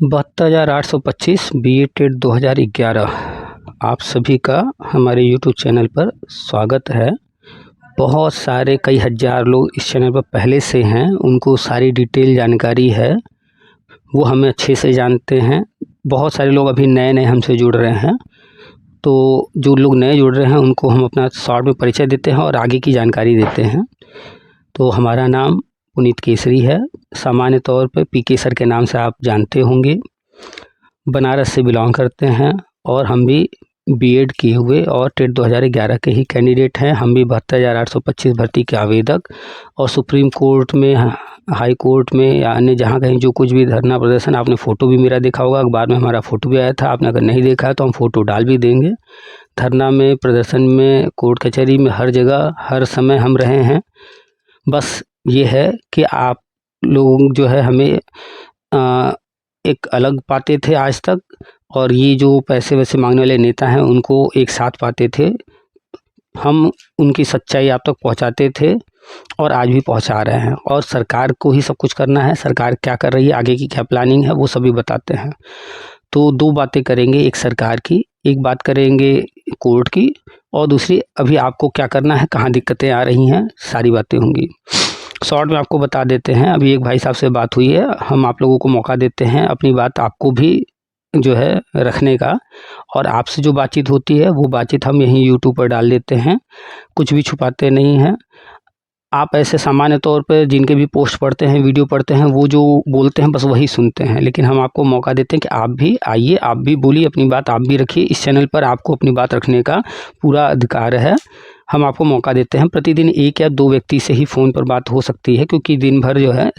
72,825 BA TET 2011। आप सभी का हमारे YouTube चैनल पर स्वागत है। बहुत सारे कई हज़ार लोग इस चैनल पर पहले से हैं, उनको सारी डिटेल जानकारी है, वो हमें अच्छे से जानते हैं। बहुत सारे लोग अभी नए नए हमसे जुड़ रहे हैं, तो जो लोग नए जुड़ रहे हैं उनको हम अपना शॉर्ट में परिचय देते हैं और आगे की जानकारी देते हैं। तो हमारा नाम पुनीत केसरी है, सामान्य तौर पे पीके सर के नाम से आप जानते होंगे। बनारस से बिलोंग करते हैं और हम भी बीएड किए हुए और टेट 2011 के ही कैंडिडेट हैं। हम भी 72,825 भर्ती के आवेदक और सुप्रीम कोर्ट में, हाई कोर्ट में या अन्य जहाँ कहीं जो कुछ भी धरना प्रदर्शन, आपने फ़ोटो भी मेरा देखा होगा, अखबार में हमारा फ़ोटो भी आया था। आपने अगर नहीं देखा है तो हम फ़ोटो डाल भी देंगे। धरना में, प्रदर्शन में, कोर्ट कचहरी में, हर जगह हर समय हम रहे हैं। बस ये है कि आप लोग जो है हमें एक अलग पाते थे आज तक, और ये जो पैसे वैसे मांगने वाले नेता हैं उनको एक साथ पाते थे। हम उनकी सच्चाई आप तक पहुंचाते थे और आज भी पहुंचा रहे हैं, और सरकार को ही सब कुछ करना है। सरकार क्या कर रही है, आगे की क्या प्लानिंग है, वो सभी बताते हैं। तो दो बातें करेंगे, एक सरकार की, एक बात करेंगे कोर्ट की, और दूसरी अभी आपको क्या करना है, कहाँ दिक्कतें आ रही हैं, सारी बातें होंगी। शॉर्ट में आपको बता देते हैं। अभी एक भाई साहब से बात हुई है, हम आप लोगों को मौका देते हैं अपनी बात आपको भी जो है रखने का, और आपसे जो बातचीत होती है वो बातचीत हम यहीं यूट्यूब पर डाल देते हैं, कुछ भी छुपाते नहीं हैं। आप ऐसे सामान्य तौर पर जिनके भी पोस्ट पढ़ते हैं, वीडियो पढ़ते हैं, वो जो बोलते हैं बस वही सुनते हैं, लेकिन हम आपको मौका देते हैं कि आप भी आइए, आप भी बोलिए, अपनी बात आप भी रखिए। इस चैनल पर आपको अपनी बात रखने का पूरा अधिकार है। हम आपको मौका देते हैं। प्रतिदिन एक या दो व्यक्ति से ही फ़ोन पर बात हो सकती है, क्योंकि दिन भर जो है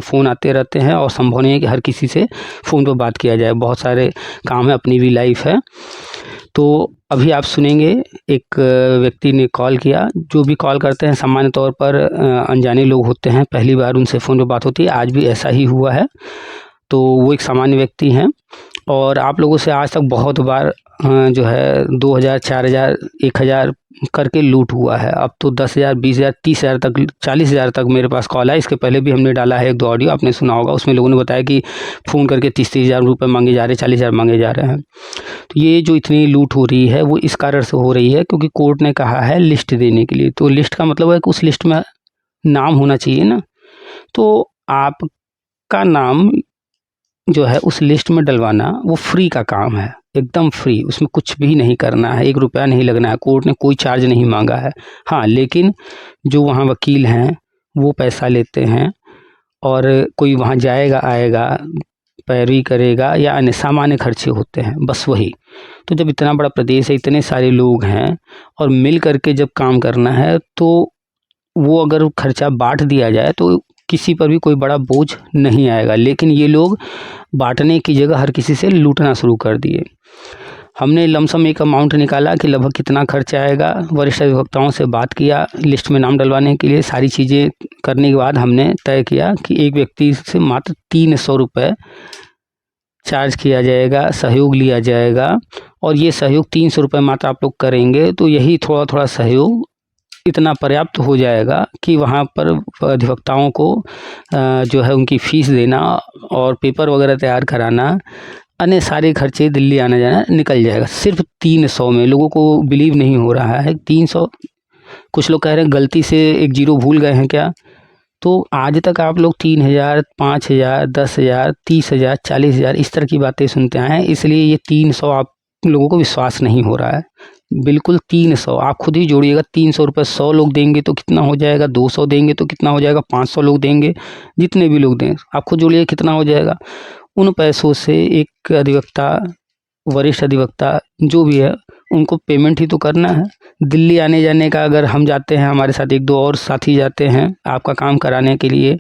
फ़ोन आते रहते हैं और संभव नहीं है कि हर किसी से फ़ोन पर बात किया जाए। बहुत सारे काम है, अपनी भी लाइफ है। तो अभी आप सुनेंगे, एक व्यक्ति ने कॉल किया। जो भी कॉल करते हैं सामान्य तौर पर अनजाने लोग होते हैं, पहली बार उनसे फ़ोन पर बात होती है। आज भी ऐसा ही हुआ है। तो वो एक सामान्य व्यक्ति हैं और आप लोगों से आज तक बहुत बार जो है 2,000, 4,000, 1,000 करके लूट हुआ है। अब तो 10,000, 20,000, 30,000 तक, 40,000 तक मेरे पास कॉल है। इसके पहले भी हमने डाला है एक दो ऑडियो, आपने सुना होगा। उसमें लोगों ने बताया कि फ़ोन करके 30,000 रुपये मांगे जा रहे हैं, 40,000 मांगे जा रहे हैं। तो ये जो इतनी लूट हो रही है वो इस कारण से हो रही है क्योंकि कोर्ट ने कहा है लिस्ट देने के लिए। तो लिस्ट का मतलब है कि उस लिस्ट में नाम होना चाहिए ना। तो आपका नाम जो है उस लिस्ट में डलवाना वो फ्री का काम है, एकदम फ्री। उसमें कुछ भी नहीं करना है, 1 रुपया नहीं लगना है। कोर्ट ने कोई चार्ज नहीं मांगा है। हाँ, लेकिन जो वहाँ वकील हैं वो पैसा लेते हैं, और कोई वहाँ जाएगा आएगा, पैरवी करेगा, या अन्य सामान्य खर्चे होते हैं, बस वही। तो जब इतना बड़ा प्रदेश है, इतने सारे लोग हैं, और मिल करके जब काम करना है, तो वो अगर खर्चा बांट दिया जाए तो किसी पर भी कोई बड़ा बोझ नहीं आएगा। लेकिन ये लोग बांटने की जगह हर किसी से लूटना शुरू कर दिए। हमने लमसम एक अमाउंट निकाला कि लगभग कितना खर्चा आएगा। वरिष्ठ अधिवक्ताओं से बात किया लिस्ट में नाम डलवाने के लिए। सारी चीज़ें करने के बाद हमने तय किया कि एक व्यक्ति से मात्र 300 रुपये चार्ज किया जाएगा, सहयोग लिया जाएगा। और ये सहयोग 300 रुपये मात्र आप लोग करेंगे तो यही थोड़ा थोड़ा सहयोग इतना पर्याप्त हो जाएगा कि वहाँ पर अधिवक्ताओं को जो है उनकी फ़ीस देना और पेपर वगैरह तैयार कराना, अन्य सारे खर्चे, दिल्ली आना जाना निकल जाएगा सिर्फ 300 में। लोगों को बिलीव नहीं हो रहा है 300। कुछ लोग कह रहे हैं गलती से एक जीरो भूल गए हैं क्या। तो आज तक आप लोग 3,000, 5,000, 10,000, 30,000, 40,000 इस तरह की बातें सुनते आए हैं, इसलिए ये 300 आप लोगों को विश्वास नहीं हो रहा है। बिल्कुल 300 आप खुद ही जोड़िएगा। 300 रुपये 100 लोग देंगे तो कितना हो जाएगा, 200 देंगे तो कितना हो जाएगा, 500 लोग देंगे, जितने भी लोग दें आप खुद जोड़िए कितना हो जाएगा। उन पैसों से एक अधिवक्ता, वरिष्ठ अधिवक्ता जो भी है, उनको पेमेंट ही तो करना है। दिल्ली आने जाने का, अगर हम जाते हैं, हमारे साथ एक दो और साथी जाते हैं आपका काम कराने के लिए,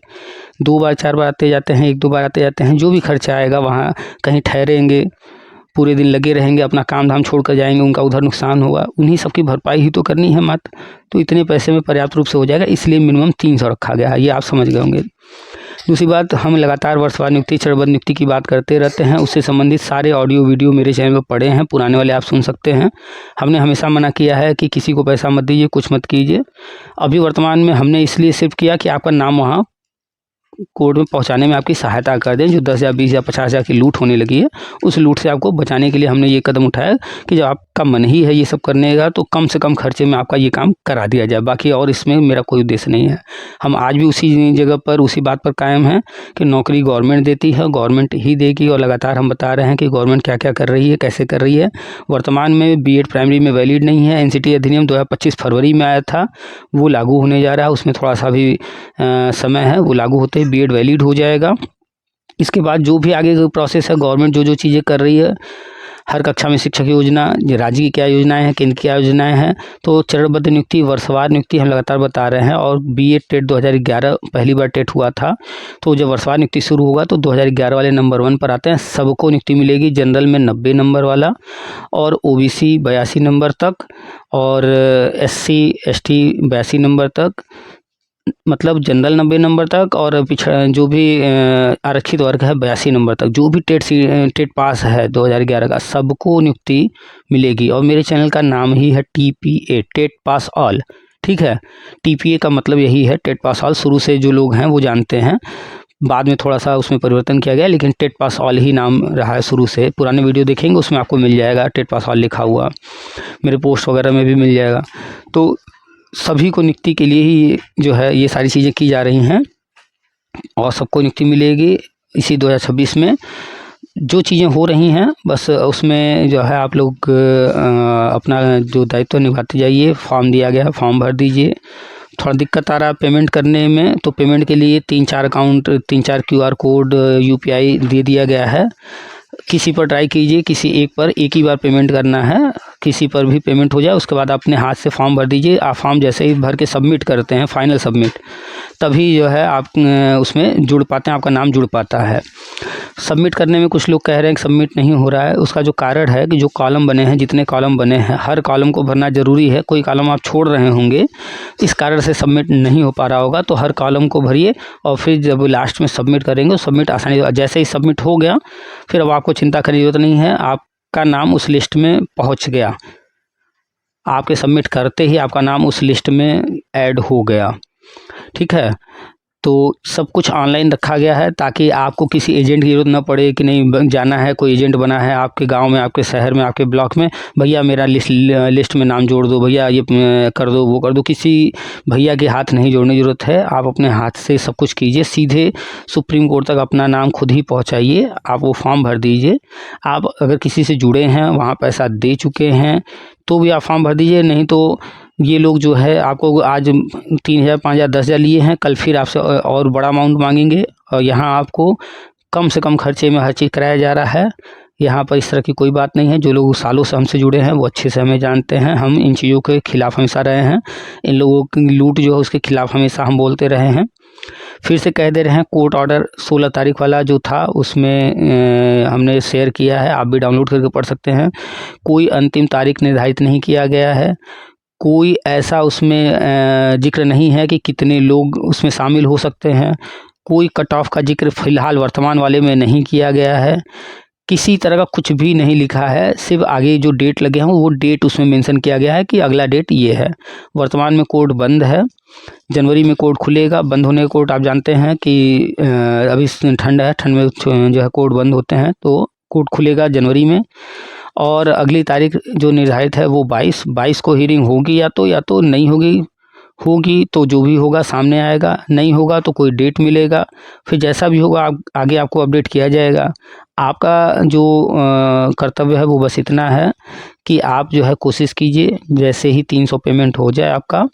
2 बार 4 बार आते जाते हैं, 1-2 बार आते जाते हैं, जो भी खर्चा आएगा, वहाँ कहीं ठहरेंगे, पूरे दिन लगे रहेंगे, अपना काम धाम छोड़ कर जाएंगे, उनका उधर नुकसान होगा, उन्हीं सब की भरपाई ही तो करनी है मात्र। तो इतने पैसे में पर्याप्त रूप से हो जाएगा, इसलिए मिनिमम 300 रखा गया है, ये आप समझ गए होंगे। दूसरी बात, हम लगातार वर्षवार नियुक्ति, चरणबद्ध नियुक्ति की बात करते रहते हैं। उससे संबंधित सारे ऑडियो वीडियो मेरे चैनल पर पड़े हैं, पुराने वाले आप सुन सकते हैं। हमने हमेशा मना किया है कि किसी को पैसा मत दीजिए, कुछ मत कीजिए। अभी वर्तमान में हमने इसलिए सिर्फ किया कि आपका नाम वहाँ कोर्ट में पहुंचाने में आपकी सहायता कर दें। जो 10,000, 20,000, 50,000 की लूट होने लगी है, उस लूट से आपको बचाने के लिए हमने ये कदम उठाया कि जब आपका मन ही है ये सब करने का, तो कम से कम खर्चे में आपका ये काम करा दिया जाए। बाकी और इसमें मेरा कोई उद्देश्य नहीं है। हम आज भी उसी जगह पर, उसी बात पर कायम हैं कि नौकरी गवर्नमेंट देती है, गवर्नमेंट ही देगी। और लगातार हम बता रहे हैं कि गवर्नमेंट क्या क्या कर रही है, कैसे कर रही है। वर्तमान में बीएड प्राइमरी में वैलिड नहीं है। एनसीटी अधिनियम 2025 फरवरी में आया था, वो लागू होने जा रहा है। उसमें थोड़ा सा भी समय है, वो लागू होते ही बीएड वैलिड हो जाएगा। इसके बाद जो भी आगे का प्रोसेस है, गवर्नमेंट जो जो चीज़ें कर रही है, हर कक्षा में शिक्षक योजना, राज्य की क्या योजनाएं हैं, केंद्र की क्या योजनाएं हैं, तो चरणबद्ध नियुक्ति, वर्षवार नियुक्ति हम लगातार बता रहे हैं। और बीएड टेट 2011 पहली बार टेट हुआ था, तो जब वर्षवार नियुक्ति शुरू होगा तो 2011 वाले नंबर 1 पर आते हैं। सबको नियुक्ति मिलेगी। जनरल में 90 नंबर वाला, और ओबीसी 82 नंबर तक, और एससी एसटी 82 नंबर तक, मतलब जनरल 90 नंबर तक, और पिछड़ा जो भी आरक्षित वर्ग है 82 नंबर तक। जो भी टेट पास है 2011 का, सबको नियुक्ति मिलेगी। और मेरे चैनल का नाम ही है टीपीए, टेट पास ऑल। ठीक है, टीपीए का मतलब यही है, टेट पास ऑल। शुरू से जो लोग हैं वो जानते हैं, बाद में थोड़ा सा उसमें परिवर्तन किया गया, लेकिन टेट पास ऑल ही नाम रहा है शुरू से। पुराने वीडियो देखेंगे उसमें आपको मिल जाएगा टेट पास ऑल लिखा हुआ, मेरे पोस्ट वगैरह में भी मिल जाएगा। तो सभी को नियुक्ति के लिए ही जो है ये सारी चीज़ें की जा रही हैं, और सबको नियुक्ति मिलेगी। इसी 2026 में जो चीज़ें हो रही हैं, बस उसमें जो है आप लोग अपना जो दायित्व निभाते जाइए। फॉर्म दिया गया है, फॉर्म भर दीजिए। थोड़ा दिक्कत आ रहा है पेमेंट करने में, तो पेमेंट के लिए 3-4 अकाउंट, 3-4 क्यूआर कोड, यूपीआई दे दिया गया है। किसी पर ट्राई कीजिए, किसी एक पर एक ही बार पेमेंट करना है। किसी पर भी पेमेंट हो जाए, उसके बाद अपने हाथ से फॉर्म भर दीजिए। आप फॉर्म जैसे ही भर के सबमिट करते हैं, फाइनल सबमिट, तभी जो है आप उसमें जुड़ पाते हैं, आपका नाम जुड़ पाता है। सबमिट करने में कुछ लोग कह रहे हैं कि सबमिट नहीं हो रहा है। उसका जो कारण है कि जो कॉलम बने हैं, जितने कॉलम बने हैं, हर कॉलम को भरना ज़रूरी है। कोई कॉलम आप छोड़ रहे होंगे, इस कारण से सबमिट नहीं हो पा रहा होगा। तो हर कॉलम को भरिए, और फिर जब लास्ट में सबमिट करेंगे, सबमिट आसानी, जैसे ही सबमिट हो गया, फिर अब आपको चिंता करने की जरूरत नहीं है। आपका नाम उस लिस्ट में पहुंच गया, आपके सबमिट करते ही आपका नाम उस लिस्ट में ऐड हो गया। ठीक है, तो सब कुछ ऑनलाइन रखा गया है, ताकि आपको किसी एजेंट की ज़रूरत ना पड़े कि नहीं जाना है, कोई एजेंट बना है आपके गांव में, आपके शहर में, आपके ब्लॉक में, भैया मेरा लिस्ट में नाम जोड़ दो, भैया ये कर दो, वो कर दो। किसी भैया के हाथ नहीं जोड़ने की ज़रूरत है। आप अपने हाथ से सब कुछ कीजिए, सीधे सुप्रीम कोर्ट तक अपना नाम खुद ही पहुँचाइए। आप वो फॉर्म भर दीजिए। आप अगर किसी से जुड़े हैं, वहाँ पैसा दे चुके हैं, तो भी आप फॉर्म भर दीजिए। नहीं तो ये लोग जो है आपको आज 3,000, 5,000, 10,000 लिए हैं, कल फिर आपसे और बड़ा अमाउंट मांगेंगे। और यहाँ आपको कम से कम खर्चे में हर चीज़ कराया जा रहा है। यहाँ पर इस तरह की कोई बात नहीं है। जो लोग सालों से हमसे जुड़े हैं वो अच्छे से हमें जानते हैं। हम इन चीज़ों के खिलाफ़ हमेशा रहे हैं। इन लोगों की लूट जो है उसके खिलाफ़ हमेशा हम बोलते रहे हैं। फिर से कह दे रहे हैं, कोर्ट ऑर्डर 16 तारीख वाला जो था उसमें हमने शेयर किया है, आप भी डाउनलोड करके पढ़ सकते हैं। कोई अंतिम तारीख निर्धारित नहीं किया गया है। कोई ऐसा उसमें जिक्र नहीं है कि कितने लोग उसमें शामिल हो सकते हैं। कोई कट ऑफ का जिक्र फ़िलहाल वर्तमान वाले में नहीं किया गया है। किसी तरह का कुछ भी नहीं लिखा है। सिर्फ आगे जो डेट लगे हैं वो डेट उसमें मेंशन किया गया है कि अगला डेट ये है। वर्तमान में कोर्ट बंद है। जनवरी में कोर्ट खुलेगा। बंद होने के कोर्ट आप जानते हैं कि अभी ठंड है, ठंड में जो है कोर्ट बंद होते हैं, तो कोर्ट खुलेगा जनवरी में। और अगली तारीख जो निर्धारित है वो 22 को हीयरिंग होगी, या तो नहीं होगी तो जो भी होगा सामने आएगा, नहीं होगा तो कोई डेट मिलेगा। फिर जैसा भी होगा आगे आपको अपडेट किया जाएगा। आपका जो कर्तव्य है वो बस इतना है कि आप जो है कोशिश कीजिए, जैसे ही 300 पेमेंट हो जाए आपका,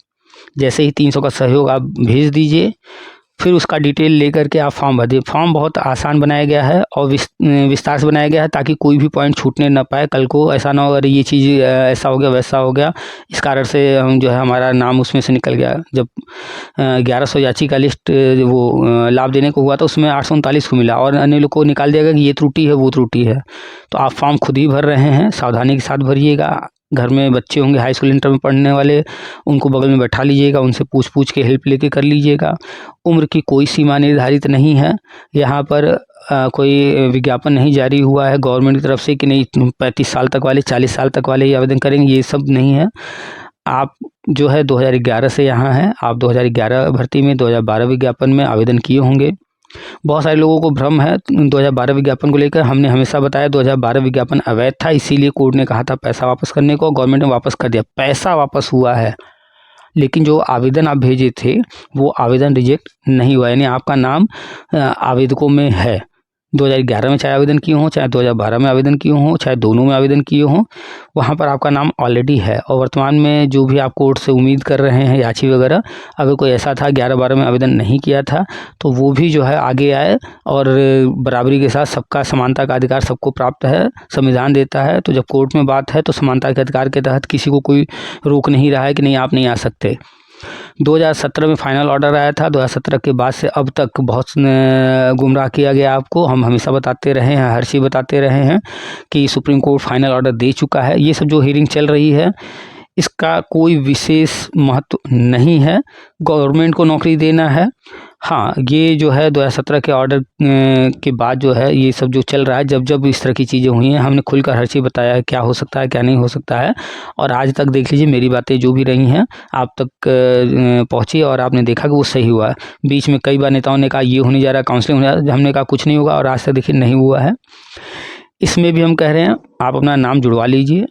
जैसे ही 300 का सहयोग आप भेज दीजिए, फिर उसका डिटेल लेकर के आप फॉर्म भर दिए। फॉर्म बहुत आसान बनाया गया है और विस्तार से बनाया गया है, ताकि कोई भी पॉइंट छूटने ना पाए। कल को ऐसा ना हो अरे ये चीज़ ऐसा हो गया, वैसा हो गया, इस कारण से हम जो है हमारा नाम उसमें से निकल गया। जब 1100 याचिका लिस्ट वो लाभ देने को हुआ था, उसमें 839 को मिला, और अन्य लोग को निकाल दिया गया कि ये त्रुटि है, वो त्रुटि है। तो आप फॉर्म खुद ही भर रहे हैं, सावधानी के साथ भरिएगा। घर में बच्चे होंगे हाई स्कूल इंटर में पढ़ने वाले, उनको बगल में बैठा लीजिएगा, उनसे पूछ के हेल्प लेके कर लीजिएगा। उम्र की कोई सीमा निर्धारित नहीं है। यहाँ पर कोई विज्ञापन नहीं जारी हुआ है गवर्नमेंट की तरफ से कि नहीं 35 साल तक वाले, 40 साल तक वाले ही आवेदन करेंगे, ये सब नहीं है। आप जो है 2011 से यहाँ हैं, आप 2011 भर्ती में, 2012 विज्ञापन में आवेदन किए होंगे। बहुत सारे लोगों को भ्रम है 2012 विज्ञापन को लेकर। हमने हमेशा बताया 2012 विज्ञापन अवैध था, इसीलिए कोर्ट ने कहा था पैसा वापस करने को, गवर्नमेंट ने वापस कर दिया। पैसा वापस हुआ है, लेकिन जो आवेदन आप भेजे थे वो आवेदन रिजेक्ट नहीं हुआ, यानी आपका नाम आवेदकों में है। 2011 में चाहे आवेदन किए हों, चाहे 2012 में आवेदन किए हों, चाहे दोनों में आवेदन किए हों, वहाँ पर आपका नाम ऑलरेडी है। और वर्तमान में जो भी आप कोर्ट से उम्मीद कर रहे हैं याची वगैरह, अगर कोई ऐसा था 11-12 में आवेदन नहीं किया था तो वो भी जो है आगे आए, और बराबरी के साथ सबका समानता का अधिकार सबको प्राप्त है, संविधान देता है। तो जब कोर्ट में बात है तो समानता के अधिकार के तहत किसी को कोई रोक नहीं रहा है कि नहीं आप नहीं आ सकते। 2017 में फाइनल ऑर्डर आया था। 2017 के बाद से अब तक बहुत गुमराह किया गया आपको। हम हमेशा बताते रहे हैं, हर चीज़ बताते रहे हैं कि सुप्रीम कोर्ट फाइनल ऑर्डर दे चुका है। ये सब जो हियरिंग चल रही है इसका कोई विशेष महत्व नहीं है, गवर्नमेंट को नौकरी देना है। हाँ, ये जो है 2017 के ऑर्डर के बाद जो है ये सब जो चल रहा है, जब जब इस तरह की चीज़ें हुई हैं हमने खुलकर हर चीज़ बताया है, क्या हो सकता है क्या नहीं हो सकता है। और आज तक देख लीजिए मेरी बातें जो भी रही हैं आप तक पहुँची और आपने देखा कि वो सही हुआ है। बीच में कई बार नेताओं ने कहा ये होने जा रहा है, काउंसलिंग होने जा रहा है, हमने कहा कुछ नहीं होगा और आज तक देखिए नहीं हुआ है। इसमें भी हम कह रहे हैं आप अपना नाम जुड़वा लीजिए,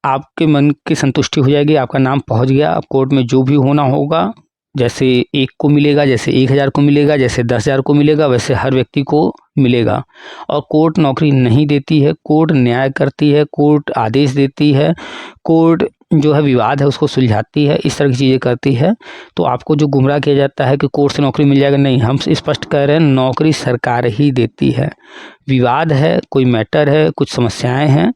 आपके मन की संतुष्टि हो जाएगी, आपका नाम पहुंच गया। अब कोर्ट में जो भी होना होगा, जैसे 1 को मिलेगा, जैसे 1000 को मिलेगा, जैसे 10,000 को मिलेगा, वैसे हर व्यक्ति को मिलेगा। और कोर्ट नौकरी नहीं देती है, कोर्ट न्याय करती है, कोर्ट आदेश देती है, कोर्ट जो है विवाद है उसको सुलझाती है, इस तरह की चीज़ें करती है। तो आपको जो गुमराह किया जाता है कि कोर्ट से नौकरी मिल जाएगा, नहीं, हम स्पष्ट कह रहे हैं नौकरी सरकार ही देती है। विवाद है, कोई मैटर है, कुछ समस्याएं हैं,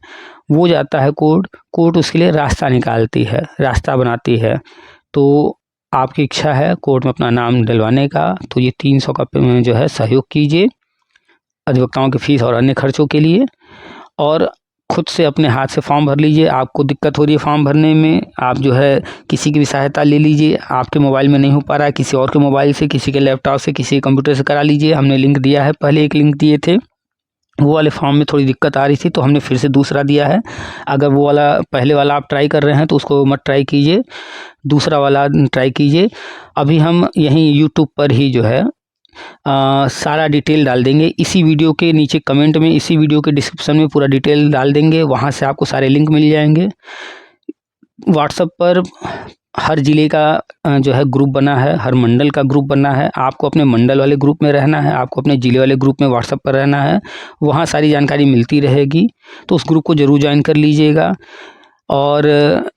वो जाता है कोर्ट, कोर्ट उसके लिए रास्ता निकालती है, रास्ता बनाती है। तो आपकी इच्छा है कोर्ट में अपना नाम डलवाने का, तो ये 300 का जो है सहयोग कीजिए अधिवक्ताओं की फ़ीस और अन्य खर्चों के लिए, और खुद से अपने हाथ से फॉर्म भर लीजिए। आपको दिक्कत हो रही है फॉर्म भरने में, आप जो है किसी की भी सहायता ले लीजिए। आपके मोबाइल में नहीं हो पा रहा है, किसी और के मोबाइल से, किसी के लैपटॉप से, किसी के कंप्यूटर से करा लीजिए। हमने लिंक दिया है, पहले एक लिंक दिए थे, वो वाले फॉर्म में थोड़ी दिक्कत आ रही थी तो हमने फिर से दूसरा दिया है। अगर वो वाला पहले वाला आप ट्राई कर रहे हैं तो उसको मत ट्राई कीजिए, दूसरा वाला ट्राई कीजिए। अभी हम यहीं यूट्यूब पर ही जो है सारा डिटेल डाल देंगे, इसी वीडियो के नीचे कमेंट में, इसी वीडियो के डिस्क्रिप्शन में पूरा डिटेल डाल देंगे, वहाँ से आपको सारे लिंक मिल जाएंगे। व्हाट्सएप पर हर ज़िले का जो है ग्रुप बना है, हर मंडल का ग्रुप बना है। आपको अपने मंडल वाले ग्रुप में रहना है, आपको अपने ज़िले वाले ग्रुप में व्हाट्सएप पर रहना है, वहाँ सारी जानकारी मिलती रहेगी। तो उस ग्रुप को ज़रूर ज्वाइन कर लीजिएगा, और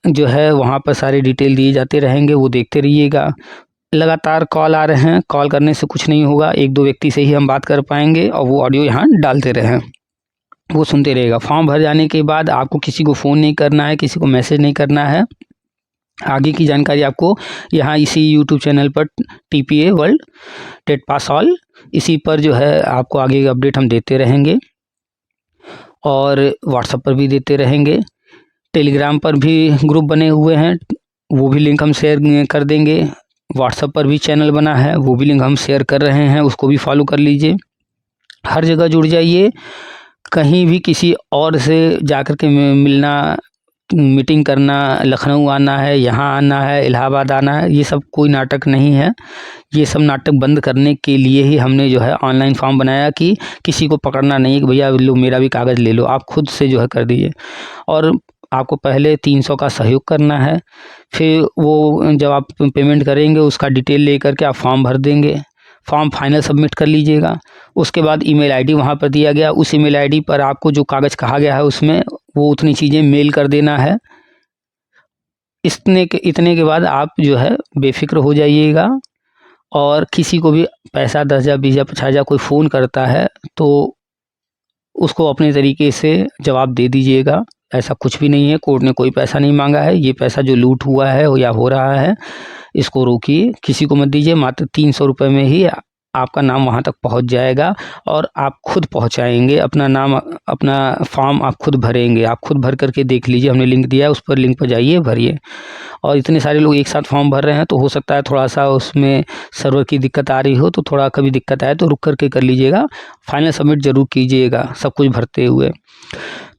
जो है वहाँ पर सारे डिटेल दिए जाते रहेंगे, वो देखते रहिएगा। लगातार कॉल आ रहे हैं, कॉल करने से कुछ नहीं होगा, 1-2 व्यक्ति से ही हम बात कर पाएंगे, और वो ऑडियो यहाँ डालते रहें, वो सुनते रहेगा। फॉर्म भर जाने के बाद आपको किसी को फ़ोन नहीं करना है, किसी को मैसेज नहीं करना है। आगे की जानकारी आपको यहाँ इसी यूट्यूब चैनल पर TPA world TET pass all, इसी पर जो है आपको आगे का अपडेट हम देते रहेंगे, और व्हाट्सएप पर भी देते रहेंगे। टेलीग्राम पर भी ग्रुप बने हुए हैं, वो भी लिंक हम शेयर कर देंगे। व्हाट्सएप पर भी चैनल बना है, वो भी लिंक हम शेयर कर रहे हैं, उसको भी फॉलो कर लीजिए। हर जगह जुड़ जाइए, कहीं भी किसी और से जाकर के मिलना, मीटिंग करना, लखनऊ आना है, यहाँ आना है, इलाहाबाद आना है, ये सब कोई नाटक नहीं है। ये सब नाटक बंद करने के लिए ही हमने जो है ऑनलाइन फॉर्म बनाया कि किसी को पकड़ना नहीं कि भैया लो मेरा भी कागज़ ले लो, आप खुद से जो है कर दीजिए। और आपको पहले 300 का सहयोग करना है, फिर वो जब आप पेमेंट करेंगे उसका डिटेल लेकर के आप फॉर्म भर देंगे, फॉर्म फाइनल सबमिट कर लीजिएगा। उसके बाद ईमेल आईडी वहाँ पर दिया गया, उस ईमेल आईडी पर आपको जो कागज़ कहा गया है उसमें वो उतनी चीज़ें मेल कर देना है। इतने के बाद आप जो है बेफिक्र हो जाइएगा, और किसी को भी पैसा 10,000, 20,000, 50,000 कोई फ़ोन करता है तो उसको अपने तरीके से जवाब दे दीजिएगा। ऐसा कुछ भी नहीं है, कोर्ट ने कोई पैसा नहीं मांगा है, ये पैसा जो लूट हुआ है या हो रहा है इसको रोकिए, किसी को मत दीजिए। मात्र 300 रुपये में ही आपका नाम वहाँ तक पहुँच जाएगा, और आप खुद पहुँचाएंगे अपना नाम, अपना फॉर्म आप खुद भरेंगे। आप खुद भर करके देख लीजिए, हमने लिंक दिया है, उस पर लिंक पर जाइए, भरिए। और इतने सारे लोग एक साथ फॉर्म भर रहे हैं तो हो सकता है थोड़ा सा उसमें सर्वर की दिक्कत आ रही हो, तो थोड़ा कभी दिक्कत आए तो रुक करके कर लीजिएगा। फाइनल सबमिट ज़रूर कीजिएगा सब कुछ भरते हुए।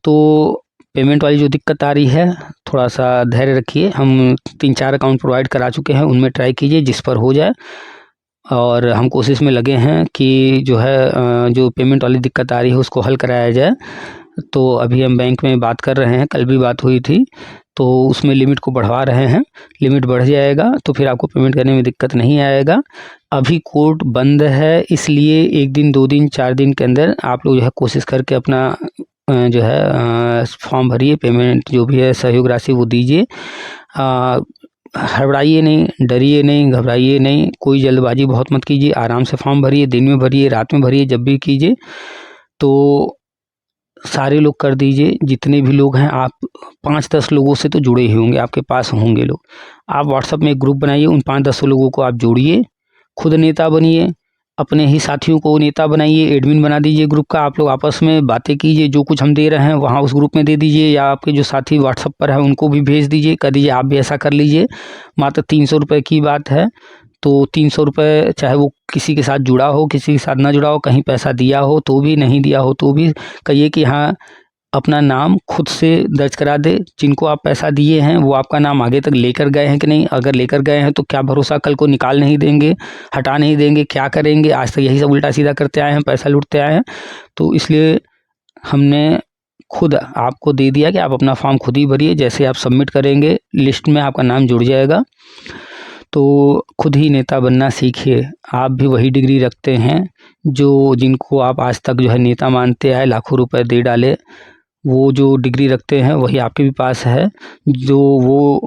तो पेमेंट वाली जो दिक्कत आ रही है थोड़ा सा धैर्य रखिए, हम 3-4 अकाउंट प्रोवाइड करा चुके हैं, उनमें ट्राई कीजिए जिस पर हो जाए, और हम कोशिश में लगे हैं कि जो है जो पेमेंट वाली दिक्कत आ रही है उसको हल कराया जाए। तो अभी हम बैंक में बात कर रहे हैं, कल भी बात हुई थी, तो उसमें लिमिट को बढ़वा रहे हैं। लिमिट बढ़ जाएगा तो फिर आपको पेमेंट करने में दिक्कत नहीं आएगा। अभी कोर्ट बंद है, इसलिए 1 दिन 2 दिन 4 दिन के अंदर आप लोग जो है कोशिश करके अपना जो है फॉर्म भरिए, पेमेंट जो भी है सहयोग राशि वो दीजिए। हड़बड़ाइए नहीं, डरिए नहीं, घबराइए नहीं, कोई जल्दबाजी बहुत मत कीजिए, आराम से फॉर्म भरिए, दिन में भरिए, रात में भरिए, जब भी कीजिए। तो सारे लोग कर दीजिए, जितने भी लोग हैं, आप 5-10 लोगों से तो जुड़े ही होंगे, आपके पास होंगे लोग। आप व्हाट्सएप में एक ग्रुप बनाइए, उन 5-10 लोगों को आप जोड़िए, खुद नेता बनिए, अपने ही साथियों को नेता बनाइए, एडमिन बना दीजिए ग्रुप का। आप लोग आपस में बातें कीजिए, जो कुछ हम दे रहे हैं वहाँ उस ग्रुप में दे दीजिए, या आपके जो साथी व्हाट्सएप पर हैं उनको भी भेज दीजिए, कर दीजिए, आप भी ऐसा कर लीजिए। मात्र 300 रुपये की बात है, तो 300 रुपये, चाहे वो किसी के साथ जुड़ा हो, किसी के साथ ना जुड़ा हो, कहीं पैसा दिया हो तो भी, नहीं दिया हो तो भी कहिए कि हाँ, अपना नाम खुद से दर्ज करा दे। जिनको आप पैसा दिए हैं वो आपका नाम आगे तक लेकर गए हैं कि नहीं, अगर लेकर गए हैं तो क्या भरोसा कल को निकाल नहीं देंगे, हटा नहीं देंगे, क्या करेंगे। आज तक यही सब उल्टा सीधा करते आए हैं, पैसा लूटते आए हैं। तो इसलिए हमने खुद आपको दे दिया कि आप अपना फॉर्म खुद ही भरिए। जैसे आप सबमिट करेंगे, लिस्ट में आपका नाम जुड़ जाएगा। तो खुद ही नेता बनना सीखिए। आप भी वही डिग्री रखते हैं जो जिनको आप आज तक जो है नेता मानते आए, लाखों रुपए दे डाले, वो जो डिग्री रखते हैं वही आपके भी पास है। जो वो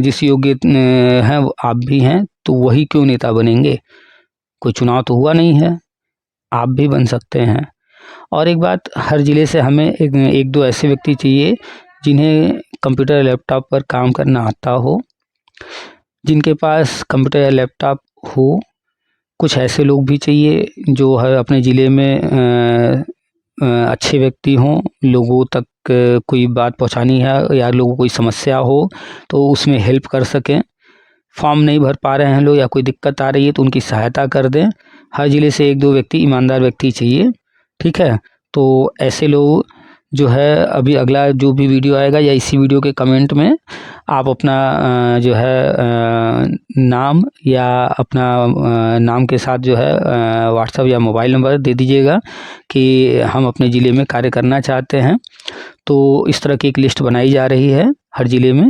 जिस योग्य हैं वो आप भी हैं, तो वही क्यों नेता बनेंगे। कोई चुनाव तो हुआ नहीं है, आप भी बन सकते हैं। और एक बात, हर ज़िले से हमें एक दो ऐसे व्यक्ति चाहिए जिन्हें कंप्यूटर लैपटॉप पर काम करना आता हो, जिनके पास कंप्यूटर या लैपटॉप हो। कुछ ऐसे लोग भी चाहिए जो है अपने ज़िले में अच्छे व्यक्ति हों, लोगों तक कोई बात पहुंचानी है या लोगों को कोई समस्या हो तो उसमें हेल्प कर सकें। फॉर्म नहीं भर पा रहे हैं लोग या कोई दिक्कत आ रही है तो उनकी सहायता कर दें। हर ज़िले से 1-2 व्यक्ति, ईमानदार व्यक्ति चाहिए, ठीक है। तो ऐसे लोग जो है, अभी अगला जो भी वीडियो आएगा या इसी वीडियो के कमेंट में आप अपना जो है नाम या अपना नाम के साथ जो है व्हाट्सएप या मोबाइल नंबर दे दीजिएगा कि हम अपने ज़िले में कार्य करना चाहते हैं। तो इस तरह की एक लिस्ट बनाई जा रही है हर ज़िले में।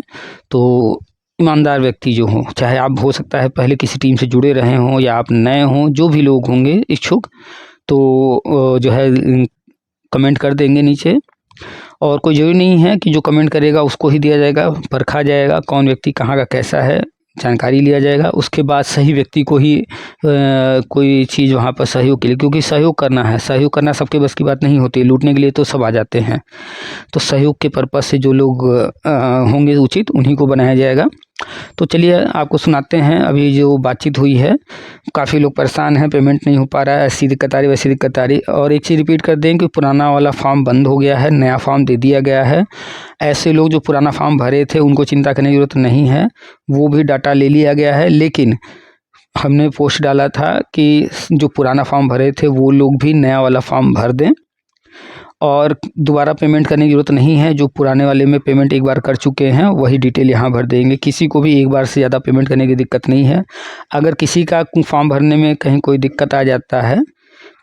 तो ईमानदार व्यक्ति जो हों, चाहे आप हो सकता है पहले किसी टीम से जुड़े रहे हों या आप नए हों, जो भी लोग होंगे इच्छुक, तो जो है कमेंट कर देंगे नीचे। और कोई ज़रूरी नहीं है कि जो कमेंट करेगा उसको ही दिया जाएगा, परखा जाएगा कौन व्यक्ति कहाँ का कैसा है, जानकारी लिया जाएगा। उसके बाद सही व्यक्ति को ही कोई चीज़ वहाँ पर सहयोग के लिए, क्योंकि सहयोग करना सबके बस की बात नहीं होती। लूटने के लिए तो सब आ जाते हैं, तो सहयोग के पर्पज़ से जो लोग होंगे उचित, उन्हीं को बनाया जाएगा। तो चलिए आपको सुनाते हैं अभी जो बातचीत हुई है। काफ़ी लोग परेशान हैं, पेमेंट नहीं हो पा रहा है, ऐसी दिक्कत आ रही वैसी दिक्कत आ रही। और एक चीज़ रिपीट कर दें कि पुराना वाला फॉर्म बंद हो गया है, नया फॉर्म दे दिया गया है। ऐसे लोग जो पुराना फॉर्म भरे थे उनको चिंता करने की ज़रूरत नहीं है, वो भी डाटा ले लिया गया है। लेकिन हमने पोस्ट डाला था कि जो पुराना फॉर्म भरे थे वो लोग भी नया वाला फॉर्म भर दें, और दोबारा पेमेंट करने की ज़रूरत नहीं है। जो पुराने वाले में पेमेंट एक बार कर चुके हैं वही डिटेल यहाँ भर देंगे। किसी को भी एक बार से ज़्यादा पेमेंट करने की दिक्कत नहीं है। अगर किसी का फॉर्म भरने में कहीं कोई दिक्कत आ जाता है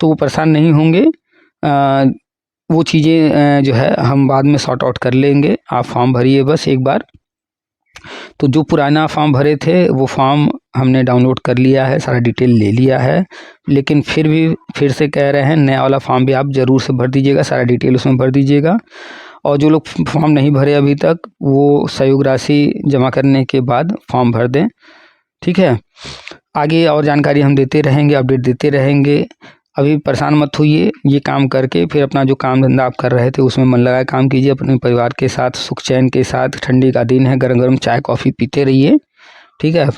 तो वो परेशान नहीं होंगे। वो चीज़ें जो है हम बाद में सॉर्ट आउट कर लेंगे। आप फॉर्म भरिए बस एक बार। तो जो पुराना फॉर्म भरे थे वो फॉर्म हमने डाउनलोड कर लिया है, सारा डिटेल ले लिया है। लेकिन फिर से कह रहे हैं, नया वाला फॉर्म भी आप ज़रूर से भर दीजिएगा, सारा डिटेल उसमें भर दीजिएगा। और जो लोग फॉर्म नहीं भरे अभी तक, वो सहयोग राशि जमा करने के बाद फॉर्म भर दें, ठीक है। आगे और जानकारी हम देते रहेंगे, अपडेट देते रहेंगे। अभी परेशान मत होइए, ये काम करके फिर अपना जो काम धंधा आप कर रहे थे उसमें मन लगा काम कीजिए, अपने परिवार के साथ सुख चैन के साथ। ठंडी का दिन है, गरम गरम चाय कॉफ़ी पीते रहिए, ठीक है।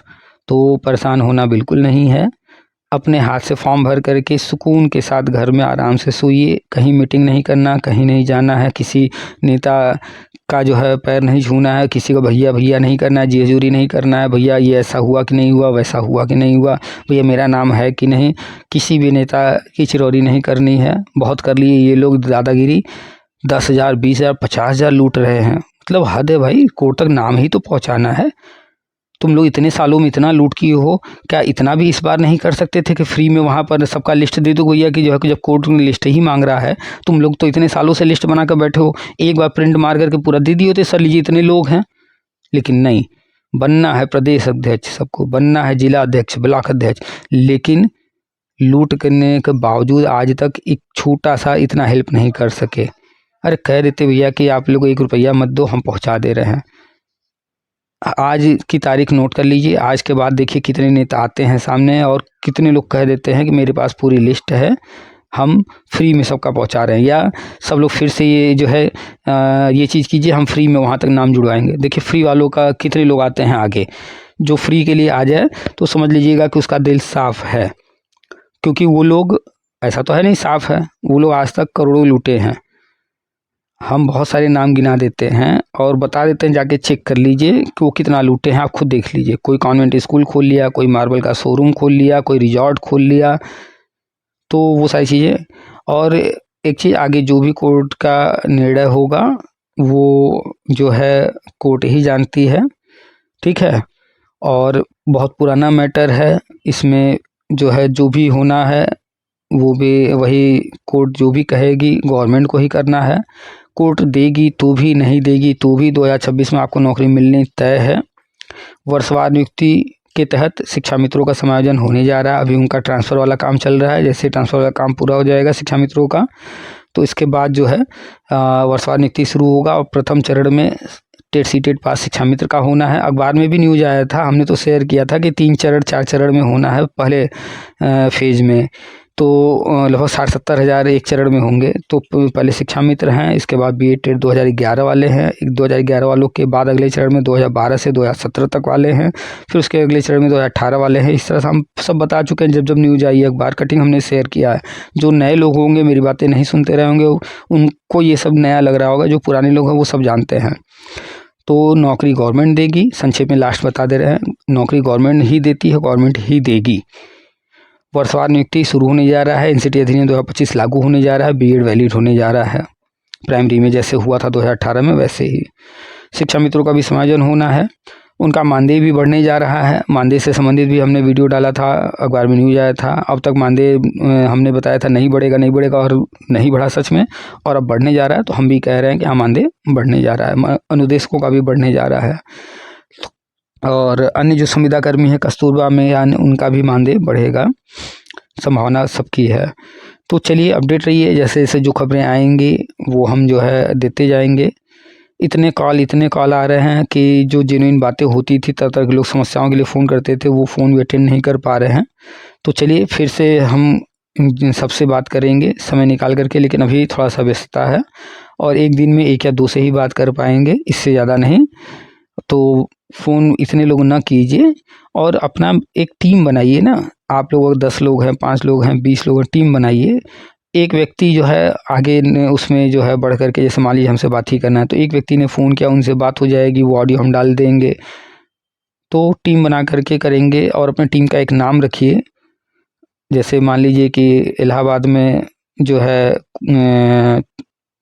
तो परेशान होना बिल्कुल नहीं है। अपने हाथ से फॉर्म भर करके सुकून के साथ घर में आराम से सोइए। कहीं मीटिंग नहीं करना, कहीं नहीं जाना है, किसी नेता का जो है पैर नहीं छूना है, किसी को भैया भैया नहीं करना है, जेजूरी नहीं करना है, भैया ये ऐसा हुआ कि नहीं हुआ, वैसा हुआ कि नहीं हुआ, भैया मेरा नाम है कि नहीं। किसी भी नेता की चिरौरी नहीं करनी है। बहुत कर लिए ये लोग दादागिरी, 10,000 20,000 50,000 लूट रहे हैं। मतलब हद है भाई, कोर्ट तक नाम ही तो पहुँचाना है। तुम लोग इतने सालों में इतना लूट किए हो, क्या इतना भी इस बार नहीं कर सकते थे कि फ्री में वहाँ पर सबका लिस्ट दे दो भैया कि जो है कि जब कोर्ट लिस्ट ही मांग रहा है, तुम लोग तो इतने सालों से लिस्ट बना कर बैठे हो, एक बार प्रिंट मार करके पूरा दे दिए होते, सर लीजिए इतने लोग हैं। लेकिन नहीं, बनना है प्रदेश अध्यक्ष, सबको बनना है जिला अध्यक्ष, ब्लॉक अध्यक्ष, लेकिन लूट करने के बावजूद आज तक एक छोटा सा इतना हेल्प नहीं कर सके। अरे कह देते भैया कि आप लोग 1 रुपया मत दो, हम पहुंचा दे रहे हैं। आज की तारीख नोट कर लीजिए, आज के बाद देखिए कितने नेता आते हैं सामने और कितने लोग कह देते हैं कि मेरे पास पूरी लिस्ट है, हम फ्री में सबका पहुंचा रहे हैं, या सब लोग फिर से ये जो है ये चीज़ कीजिए, हम फ्री में वहाँ तक नाम जुड़वाएंगे। देखिए फ्री वालों का कितने लोग आते हैं आगे, जो फ्री के लिए आ जाए तो समझ लीजिएगा कि उसका दिल साफ है, क्योंकि वो लोग ऐसा तो है नहीं साफ है, वो लोग आज तक करोड़ों लूटे हैं। हम बहुत सारे नाम गिना देते हैं और बता देते हैं, जाके चेक कर लीजिए कि वो कितना लूटे हैं, आप खुद देख लीजिए। कोई कॉन्वेंट स्कूल खोल लिया, कोई मार्बल का शोरूम खोल लिया, कोई रिजॉर्ट खोल लिया, तो वो सारी चीज़ें। और एक चीज़, आगे जो भी कोर्ट का निर्णय होगा वो जो है कोर्ट ही जानती है, ठीक है। और बहुत पुराना मैटर है, इसमें जो है जो भी होना है वो भी वही कोर्ट जो भी कहेगी गवर्नमेंट को ही करना है। कोर्ट देगी तो भी, नहीं देगी तो भी 2026 में आपको नौकरी मिलनी तय है। वर्षवार नियुक्ति के तहत शिक्षा मित्रों का समायोजन होने जा रहा है। अभी उनका ट्रांसफ़र वाला काम चल रहा है, जैसे ट्रांसफ़र वाला काम पूरा हो जाएगा शिक्षा मित्रों का, तो इसके बाद जो है वर्षवार नियुक्ति शुरू होगा। और प्रथम चरण में टेट सीटेट पास शिक्षा मित्र का होना है। अखबार में भी न्यूज आया था, हमने तो शेयर किया था कि 3 चरण 4 चरण में होना है पहले फेज में, तो लगभग 60-70 हज़ार एक चरण में होंगे। तो पहले शिक्षा मित्र हैं, इसके बाद बी एड टेट 2011 वाले हैं, 2011 वालों के बाद अगले चरण में 2012 से 2017 तक वाले हैं, फिर उसके अगले चरण में 2018 वाले हैं। इस तरह से हम सब बता चुके हैं, जब जब न्यूज आई है अखबार कटिंग हमने शेयर किया है। जो नए लोग होंगे, मेरी बातें नहीं सुनते रहे होंगे, उनको ये सब नया लग रहा होगा, जो पुराने लोग हैं वो सब जानते हैं। तो नौकरी गवर्नमेंट देगी, संक्षेप में लास्ट बता दे रहे हैं, नौकरी गवर्नमेंट ही देती है, गवर्नमेंट ही देगी। वर्षवार नियुक्ति शुरू होने जा रहा है, एनसीटी अधिनियम 2025 लागू होने जा रहा है, बीएड वैलिड होने जा रहा है। प्राइमरी में जैसे हुआ था 2018 में, वैसे ही शिक्षा मित्रों का भी समायोजन होना है। उनका मानदेय भी बढ़ने जा रहा है। मानदेय से संबंधित भी हमने वीडियो डाला था, अखबार में न्यूज आया था। अब तक मानदेय हमने बताया था नहीं बढ़ेगा नहीं बढ़ेगा, और नहीं बढ़ा सच में, और अब बढ़ने जा रहा है। तो हम भी कह रहे हैं कि हाँ मानदेय बढ़ने जा रहा है, अनुदेशकों का भी बढ़ने जा रहा है। और अन्य जो संविदा कर्मी है कस्तूरबा में, यानी उनका भी मानदेय बढ़ेगा, संभावना सबकी है। तो चलिए अपडेट रहिए, जैसे जैसे जो खबरें आएंगी वो हम जो है देते जाएंगे। इतने कॉल आ रहे हैं कि जो जेन्युइन बातें होती थी, तरह तरह के लोग समस्याओं के लिए फ़ोन करते थे, वो फ़ोन भी अटेंड नहीं कर पा रहे हैं। तो चलिए फिर से हम सबसे बात करेंगे समय निकाल करके, लेकिन अभी थोड़ा सा व्यस्तता है और एक दिन में 1 या 2 से ही बात कर पाएंगे, इससे ज़्यादा नहीं। तो फ़ोन इतने लोग ना कीजिए और अपना एक टीम बनाइए ना। आप लोग 10 लोग हैं, 5 लोग हैं, 20 लोग हैं, टीम बनाइए। एक व्यक्ति जो है आगे उसमें जो है बढ़ करके, जैसे मान लीजिए हमसे बात ही करना है, तो एक व्यक्ति ने फ़ोन किया, उनसे बात हो जाएगी, वो ऑडियो हम डाल देंगे। तो टीम बना करके करेंगे और अपने टीम का एक नाम रखिए। जैसे मान लीजिए कि इलाहाबाद में जो है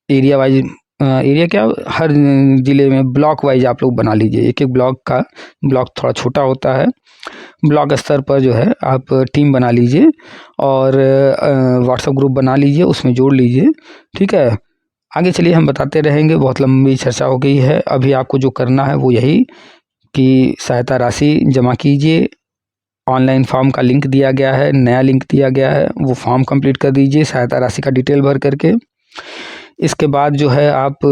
एरिया वाइज, एरिया क्या, हर ज़िले में ब्लॉक वाइज आप लोग बना लीजिए। एक एक ब्लॉक का, ब्लॉक थोड़ा छोटा होता है, ब्लॉक स्तर पर जो है आप टीम बना लीजिए और व्हाट्सएप ग्रुप बना लीजिए, उसमें जोड़ लीजिए, ठीक है। आगे चलिए हम बताते रहेंगे, बहुत लंबी चर्चा हो गई है। अभी आपको जो करना है वो यही कि सहायता राशि जमा कीजिए। ऑनलाइन फॉर्म का लिंक दिया गया है, नया लिंक दिया गया है, वो फॉर्म कंप्लीट कर दीजिए सहायता राशि का डिटेल भर करके। इसके बाद जो है आप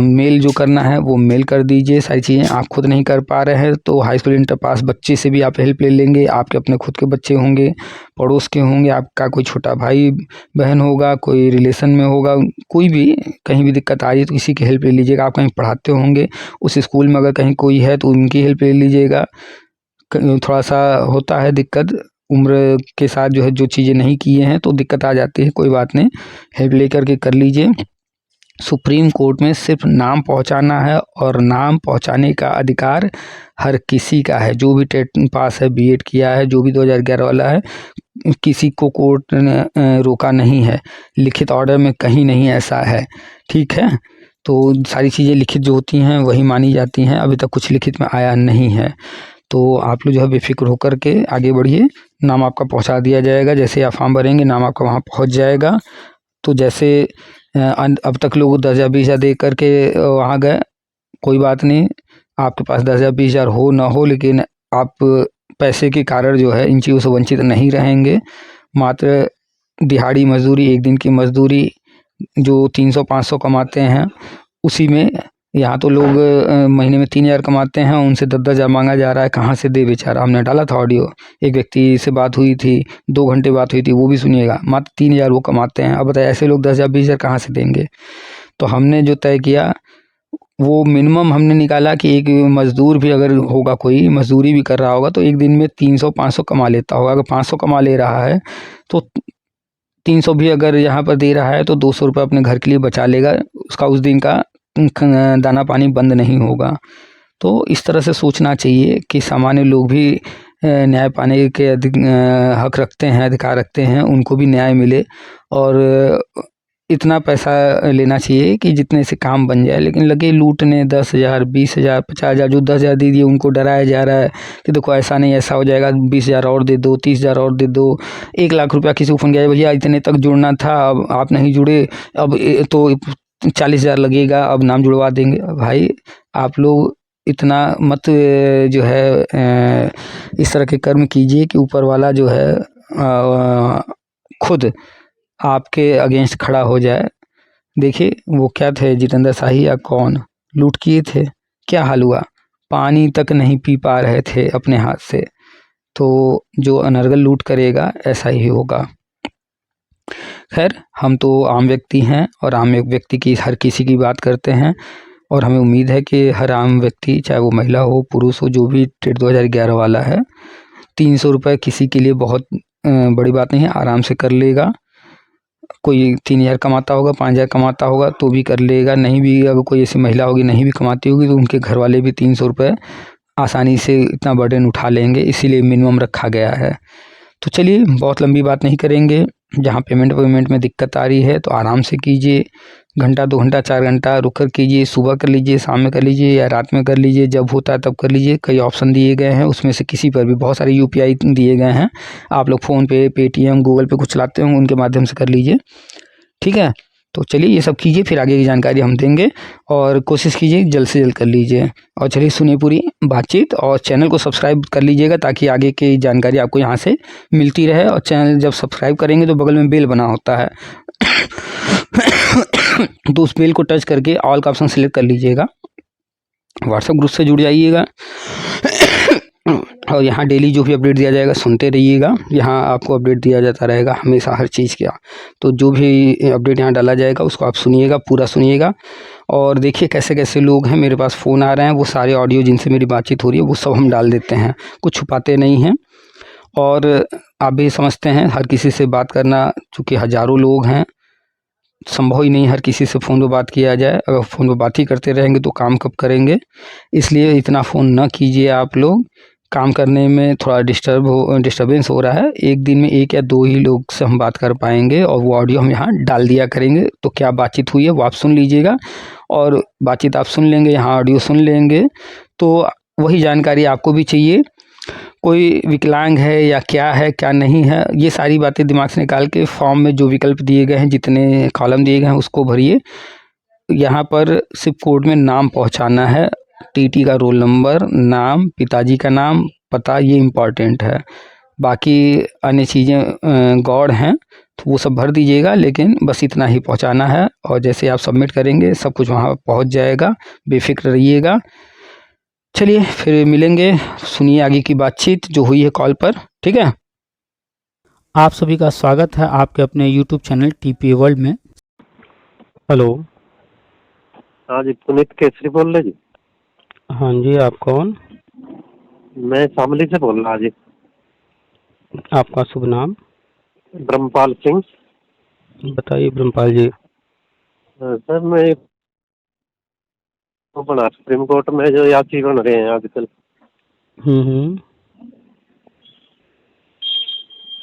मेल जो करना है वो मेल कर दीजिए। सारी चीज़ें आप खुद नहीं कर पा रहे हैं तो हाई स्कूल इंटर पास बच्चे से भी आप हेल्प ले लेंगे। आपके अपने खुद के बच्चे होंगे, पड़ोस के होंगे, आपका कोई छोटा भाई बहन होगा, कोई रिलेशन में होगा, कोई भी कहीं भी दिक्कत आ रही है तो किसी की हेल्प ले लीजिएगा। आप कहीं पढ़ाते होंगे, उस स्कूल में अगर कहीं कोई है तो उनकी हेल्प ले लीजिएगा। थोड़ा सा होता है दिक्कत, उम्र के साथ जो है जो चीज़ें नहीं किए हैं तो दिक्कत आ जाती है, कोई बात नहीं, हेल्प लेकर के कर लीजिए। सुप्रीम कोर्ट में सिर्फ नाम पहुंचाना है और नाम पहुंचाने का अधिकार हर किसी का है। जो भी टेट पास है, बीएड किया है, जो भी 2011 वाला है, किसी को कोर्ट ने रोका नहीं है। लिखित ऑर्डर में कहीं नहीं ऐसा है, ठीक है। तो सारी चीज़ें लिखित जो होती हैं वही मानी जाती हैं, अभी तक कुछ लिखित में आया नहीं है। तो आप लोग जो है बेफिक्र होकर के आगे बढ़िए, नाम आपका पहुंचा दिया जाएगा। जैसे आप फॉर्म भरेंगे नाम आपका वहाँ पहुंच जाएगा। तो जैसे अब तक लोग 10,000 20,000 दे करके वहाँ गए, कोई बात नहीं, आपके पास 10,000 20,000 हो ना हो, लेकिन आप पैसे के कारण जो है इन चीज़ों से वंचित नहीं रहेंगे। मात्र दिहाड़ी मजदूरी, एक दिन की मजदूरी जो 300-500 कमाते हैं, उसी में यहाँ तो लोग महीने में 3,000 कमाते हैं, उनसे 10,000 मांगा जा रहा है, कहाँ से दे बेचारा। हमने डाला था ऑडियो, एक व्यक्ति से बात हुई थी, 2 घंटे बात हुई थी, वो भी सुनिएगा। मात्र 3,000 वो कमाते हैं। अब बताइए ऐसे लोग 10,000 20,000 कहाँ से देंगे। तो हमने जो तय किया वो मिनिमम हमने निकाला कि एक मजदूर भी अगर होगा, कोई मजदूरी भी कर रहा होगा, तो एक दिन में 300-500 कमा लेता होगा। अगर 500 कमा ले रहा है तो 300 भी अगर यहाँ पर दे रहा है तो 200 रुपये अपने घर के लिए बचा लेगा, उसका उस दिन का दाना पानी बंद नहीं होगा। तो इस तरह से सोचना चाहिए कि सामान्य लोग भी न्याय पाने के हक रखते हैं, अधिकार रखते हैं, उनको भी न्याय मिले। और इतना पैसा लेना चाहिए कि जितने से काम बन जाए, लेकिन लगे लूटने 10,000 20,000 50,000। जो 10,000 दे दिए उनको डराया जा रहा है कि देखो ऐसा नहीं ऐसा हो जाएगा, 20,000 और दे दो, 30,000 और दे दो। 1,00,000 रुपया किसी को फोन किया, भैया इतने तक जुड़ना था, अब आप नहीं जुड़े, अब तो 40,000 लगेगा, अब नाम जुड़वा देंगे। भाई आप लोग इतना मत जो है इस तरह के कर्म कीजिए कि ऊपर वाला जो है खुद आपके अगेंस्ट खड़ा हो जाए। देखिए वो क्या थे, जितेंद्र शाही या कौन, लूट किए थे, क्या हाल हुआ, पानी तक नहीं पी पा रहे थे अपने हाथ से। तो जो अनर्गल लूट करेगा ऐसा ही होगा। खैर हम तो आम व्यक्ति हैं और आम व्यक्ति की हर किसी की बात करते हैं, और हमें उम्मीद है कि हर आम व्यक्ति, चाहे वो महिला हो पुरुष हो, जो भी टेट 2011 वाला है, 300 रुपये किसी के लिए बहुत बड़ी बात नहीं है, आराम से कर लेगा। कोई 3,000 कमाता होगा, 5,000 कमाता होगा तो भी कर लेगा। नहीं भी, अगर कोई ऐसी महिला होगी नहीं भी कमाती होगी तो उनके घर वाले भी 300 रुपये आसानी से इतना बर्डन उठा लेंगे, इसीलिए मिनिमम रखा गया है। तो चलिए बहुत लंबी बात नहीं करेंगे। जहाँ पेमेंट में दिक्कत आ रही है तो आराम से कीजिए, घंटा 2 घंटा 4 घंटा रुक कर कीजिए, सुबह कर लीजिए, शाम में कर लीजिए या रात में कर लीजिए, जब होता है तब कर लीजिए। कई ऑप्शन दिए गए हैं, उसमें से किसी पर भी, बहुत सारे UPI दिए गए हैं, आप लोग फ़ोनपे, पेटीएम, गूगल पे कुछ चलाते होंगे, उनके माध्यम से कर लीजिए, ठीक है। तो चलिए ये सब कीजिए, फिर आगे की जानकारी हम देंगे, और कोशिश कीजिए जल्द से जल्द कर लीजिए। और चलिए सुनिए पूरी बातचीत, और चैनल को सब्सक्राइब कर लीजिएगा ताकि आगे की जानकारी आपको यहाँ से मिलती रहे। और चैनल जब सब्सक्राइब करेंगे तो बगल में बेल बना होता है तो उस बेल को टच करके ऑल का ऑप्शन सेलेक्ट कर लीजिएगा। व्हाट्सएप ग्रुप से जुड़ जाइएगा और यहाँ डेली जो भी अपडेट दिया जाएगा सुनते रहिएगा। यहाँ आपको अपडेट दिया जाता रहेगा हमेशा हर चीज़ का। तो जो भी अपडेट यहाँ डाला जाएगा उसको आप सुनिएगा, पूरा सुनिएगा। और देखिए कैसे कैसे लोग हैं, मेरे पास फ़ोन आ रहे हैं, वो सारे ऑडियो जिनसे मेरी बातचीत हो रही है वो सब हम डाल देते हैं, कुछ छुपाते नहीं हैं। और आप भी समझते हैं हर किसी से बात करना, चूँकि हज़ारों लोग हैं, संभव ही नहीं हर किसी से फ़ोन पे बात किया जाए। अगर फ़ोन पे बात ही करते रहेंगे तो काम कब करेंगे। इसलिए इतना फ़ोन न कीजिए आप लोग। काम करने में थोड़ा डिस्टर्बेंस हो रहा है। एक दिन में 1 या 2 ही लोग से हम बात कर पाएंगे, और वो ऑडियो हम यहाँ डाल दिया करेंगे। तो क्या बातचीत हुई है वो आप सुन लीजिएगा, और बातचीत आप सुन लेंगे, यहाँ ऑडियो सुन लेंगे, तो वही जानकारी आपको भी चाहिए। कोई विकलांग है या क्या है क्या नहीं है, ये सारी बातें दिमाग से निकाल के फॉर्म में जो विकल्प दिए गए हैं, जितने कॉलम दिए गए हैं उसको भरिए। यहाँ पर सिर्फ कोड में नाम पहुँचाना है, TT का रोल नंबर, नाम, पिताजी का नाम, पता, ये इम्पॉर्टेंट है। बाकी अन्य चीज़ें गौड़ हैं तो वो सब भर दीजिएगा, लेकिन बस इतना ही पहुँचाना है। और जैसे आप सबमिट करेंगे सब कुछ वहाँ पहुँच जाएगा, बेफिक्र रहिएगा। चलिए फिर मिलेंगे, सुनिए आगे की बातचीत जो हुई है कॉल पर, ठीक है। आप सभी का स्वागत है आपके अपने YouTube चैनल TPA वर्ल्ड में। हेलो। हाँ जी, पुनीत केसरी बोल रहे जी। हाँ जी, आप कौन? मैं शामली से बोल रहा जी। आपका शुभ नाम? ब्रह्मपाल सिंह। बताइए ब्रह्मपाल जी। सर मैं तो बना सुप्रीम कोर्ट में जो याची बन रहे हैं आजकल,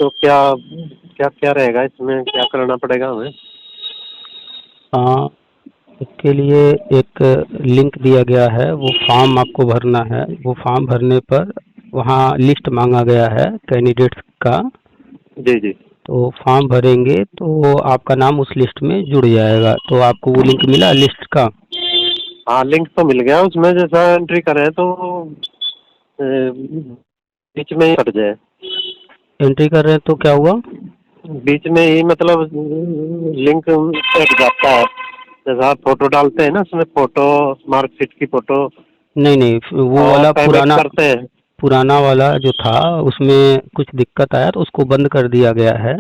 तो क्या क्या क्या रहेगा इसमें, क्या करना पड़ेगा हमें? हाँ, इसके लिए एक लिंक दिया गया है, वो फॉर्म आपको भरना है। वो फॉर्म भरने पर वहाँ लिस्ट मांगा गया है कैंडिडेट्स का, जी जी। तो फॉर्म भरेंगे तो आपका नाम उस लिस्ट में जुड़ जाएगा। तो आपको वो लिंक मिला लिस्ट का? हाँ, लिंक तो मिल गया, उसमें जैसा एंट्री करें तो बीच में ही कट जाए। एंट्री कर रहे हैं तो क्या हुआ? बीच में ही मतलब लिंक कट जाता है। जैसा आप फोटो डालते हैं ना, उसमें फोटो, मार्कशीट की फोटो नहीं नहीं, वो और वाला पेमेंट करते हैं। पुराना वाला जो था उसमें कुछ दिक्कत आया तो उसको बंद कर दिया गया है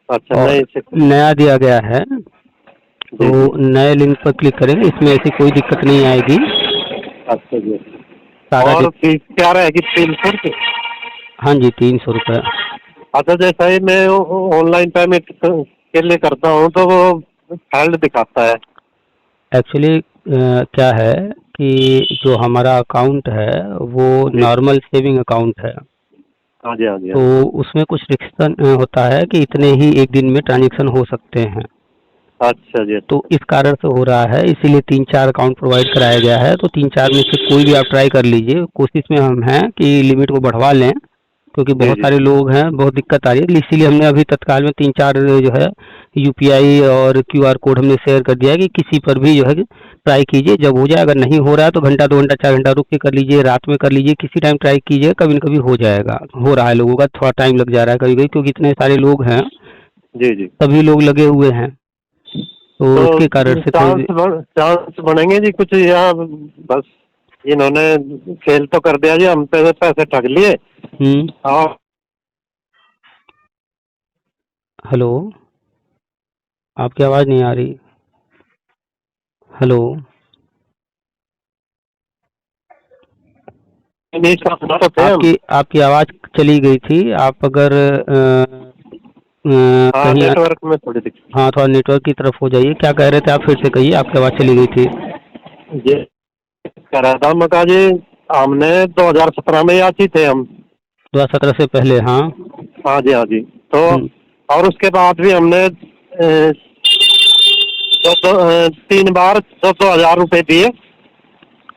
अच्छा, और नहीं से। नया दिया गया है। तो जी जी। नए लिंक पर क्लिक करेंगे, इसमें ऐसी कोई दिक्कत नहीं आएगी। अच्छा जी। सारा और फीस क्या रहेगी? 300 रुपये? हाँ जी, 300 रुपये। अच्छा, जैसा ही मैं ऑनलाइन पेमेंट के लिए करता हूँ तो वो फेल्ड दिखाता है। एक्चुअली क्या है कि जो हमारा अकाउंट है वो जी। नॉर्मल सेविंग अकाउंट है, हाँ जी, हाँ जी, हाँ तो जी। उसमें कुछ रिस्ट्रिक्शन होता है कि इतने ही एक दिन में ट्रांजेक्शन हो सकते हैं। अच्छा जी। तो इस कारण से हो रहा है, इसीलिए 3-4 अकाउंट प्रोवाइड कराया गया है। तो 3-4 में से कोई भी आप ट्राई कर लीजिए। कोशिश में हम हैं कि लिमिट को बढ़वा लें, क्योंकि जी बहुत जी। सारे लोग हैं, बहुत दिक्कत आ रही है। इसीलिए हमने अभी तत्काल में 3-4 जो है यूपीआई और क्यूआर कोड हमने शेयर कर दिया है कि किसी पर भी जो है ट्राई कीजिए। जब हो जाए, अगर नहीं हो रहा है तो घंटा 2 घंटा 4 घंटा रुक के कर लीजिए, रात में कर लीजिए, किसी टाइम ट्राई कीजिए, कभी न कभी हो जाएगा। हो रहा है लोगों का, थोड़ा टाइम लग जा रहा है कभी-कभी, क्योंकि इतने सारे लोग हैं, जी जी। सभी लोग लगे हुए हैं, तो तो इसके कारण से थोड़ी चांस बनेंगे जी कुछ, या बस इन्होंने फेल तो कर दिया जी, हम पे पैसे ठग लिए? और हेलो, आपकी आवाज़ नहीं आ रही। हेलो, नहीं सुना तो थे हम। आपकी आपकी आवाज़ चली गई थी। आप अगर हाँ, कहीं नेटवर्क में थोड़ी दिक्कत। हाँ, थोड़ा नेटवर्क की तरफ हो जाइए। क्या कह रहे थे आप? फिर से कहिए, आपकी आवाज़ चली गई थी। ये कह रहा था मैं, कहा जी हमने 2017 में आती थे हम। 2017 से पहले? हाँ। हाँ जी, हाँ जी। तो हम्म, और उसके बाद भी हमने 3 बार 2,000 रुपये दिए।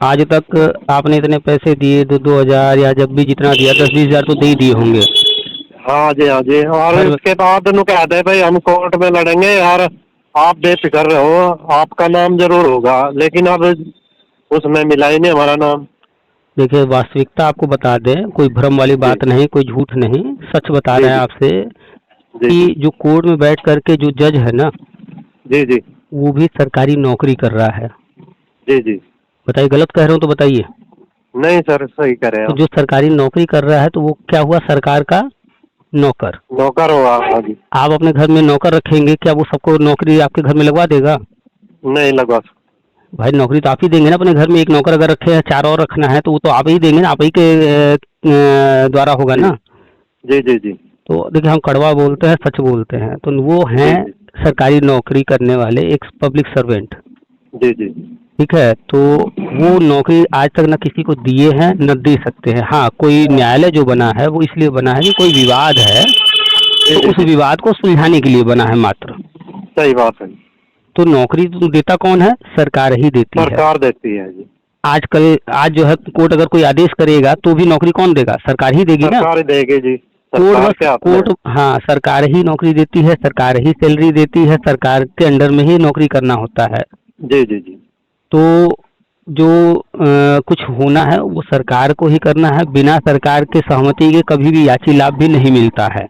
आज तक आपने इतने पैसे दिए, 2-2 हज़ार, या जब भी जितना दिया 10-20 हज़ार तो दे ही दिए होंगे हाँ जी, हाँ जी। और हर। उसके बाद उन्होंने कहा था भाई हम कोर्ट में लड़ेंगे यार, आप बेफिक्र रहो, आपका नाम जरूर होगा। लेकिन अब उसमें मिला ही नहीं हमारा नाम। देखिए, वास्तविकता आपको बता दें, कोई भ्रम वाली जी बात नहीं, कोई झूठ नहीं, सच बता जी। रहे हैं जी आपसे जी। कि जी जो कोर्ट में बैठ करके जो जज है ना, जी। जी वो भी सरकारी नौकरी कर रहा है। जी। जी। बताइए, गलत कह रहा हूँ तो बताइए। नहीं सर, सही कह रहे हैं तो आप। जो सरकारी नौकरी कर रहा है तो वो क्या हुआ? सरकार का नौकर। नौकर हुआ। हाँ जी। आप अपने घर में नौकर रखेंगे, क्या वो सबको नौकरी आपके घर में लगवा देगा? नहीं लगवा। भाई, नौकरी तो आप ही देंगे ना। अपने घर में एक नौकर अगर रखे हैं, 4 और रखना है, तो वो तो आप ही देंगे ना, आप ही के द्वारा होगा जी ना। जी। जी जी। तो देखिए, हम कड़वा बोलते हैं, सच बोलते हैं, तो वो हैं जी जी। सरकारी नौकरी करने वाले, एक पब्लिक सर्वेंट। जी जी। ठीक है, तो वो नौकरी आज तक न किसी को दिए हैं न दे सकते हैं। हाँ, कोई न्यायालय जो बना है वो इसलिए बना है कि कोई विवाद है, जी तो जी। उस जी विवाद को सुलझाने के लिए बना है मात्र। सही बात है। तो नौकरी तो देता कौन है? सरकार ही देती है। सरकार देती है जी। आजकल आज जो है कोर्ट अगर कोई आदेश करेगा तो भी नौकरी कौन देगा? सरकार ही देगी ना। सरकार ही देगी जी, कोर्ट सरकार बस के हाथ में है। कोर्ट हाँ, सरकार ही नौकरी देती है, सरकार ही सैलरी देती है, सरकार के अंडर में ही नौकरी करना होता है। जी जी। जी तो जो कुछ होना है वो सरकार को ही करना है। बिना सरकार के सहमति के कभी भी याची लाभ भी नहीं मिलता है।